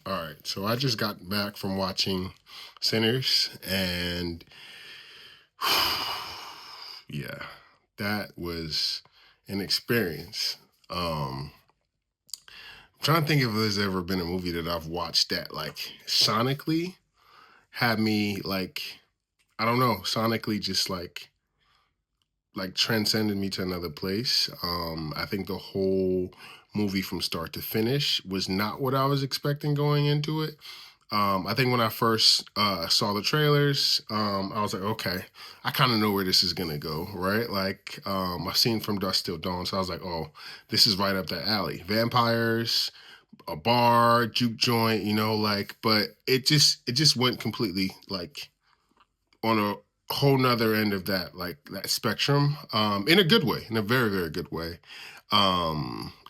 All right, so I just got back from watching Sinners, and yeah, that was an experience. I'm trying to think if there's ever been a movie that I've watched that like sonically had me like I don't know, sonically just like transcended me to another place. I think the whole movie from start to finish was not what I was expecting going into it. I think when I first saw the trailers, I was like, okay, I kind of know where this is gonna go, right? Like I've seen From Dusk Till Dawn, so I was like, oh, this is right up that alley. Vampires, a bar, juke joint, like, but it just went completely like on a whole nother end of that spectrum, in a good way, in a very, very good way.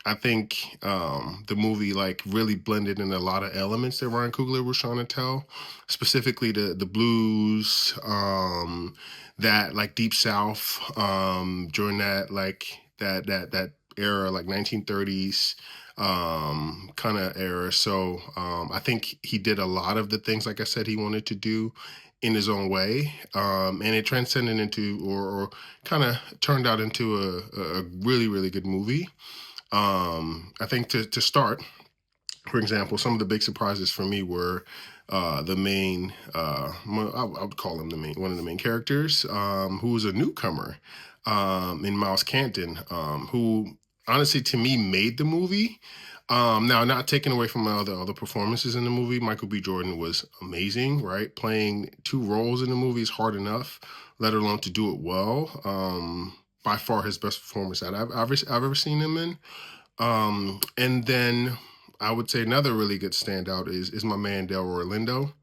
I think the movie like really blended in a lot of elements that Ryan Coogler was trying to tell, specifically the blues, that like deep south, during that like that era, like 1930s kind of era. So I think he did a lot of the things, like I said, he wanted to do in his own way, and it transcended into or kind of turned out into a really, really good movie. I think to start, for example, some of the big surprises for me were the main, I would call him the main, one of the main characters, who was a newcomer, in Miles Canton, who honestly to me made the movie. Now, not taking away from all the other performances in the movie, Michael B. Jordan was amazing, right? Playing two roles in the movie is hard enough, let alone to do it well. By far his best performance that I've ever seen him in. And then I would say another really good standout is my man Delroy Lindo.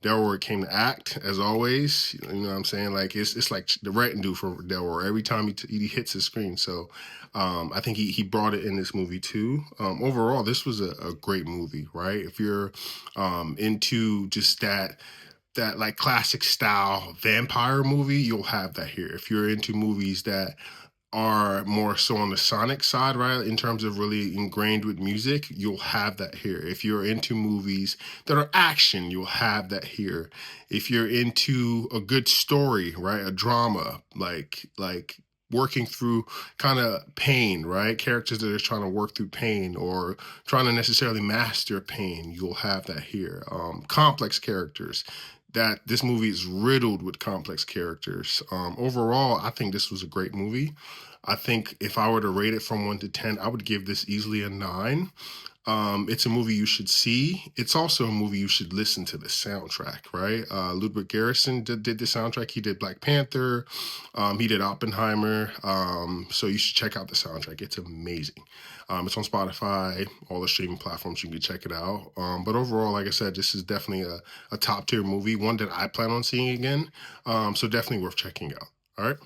Delroy came to act as always. You know what I'm saying? Like it's like the writing do for Delroy every time he hits the screen. So I think he brought it in this movie too. Overall, this was a great movie, right? If you're into just that like classic style vampire movie, you'll have that here. If you're into movies that are more so on the sonic side, right? In terms of really ingrained with music, you'll have that here. If you're into movies that are action, you'll have that here. If you're into a good story, right? A drama, like working through kind of pain, right? Characters that are trying to work through pain or trying to necessarily master pain, you'll have that here. Complex characters, that this movie is riddled with complex characters. Overall, I think this was a great movie. I think if I were to rate it from 1 to 10, I would give this easily a 9. It's a movie you should see. It's also a movie you should listen to the soundtrack, right? Ludwig Garrison did the soundtrack. He did Black Panther. He did Oppenheimer. So you should check out the soundtrack. It's amazing. It's on Spotify, all the streaming platforms. You can check it out. But overall, like I said, this is definitely a top tier movie, one that I plan on seeing again. So definitely worth checking out. All right.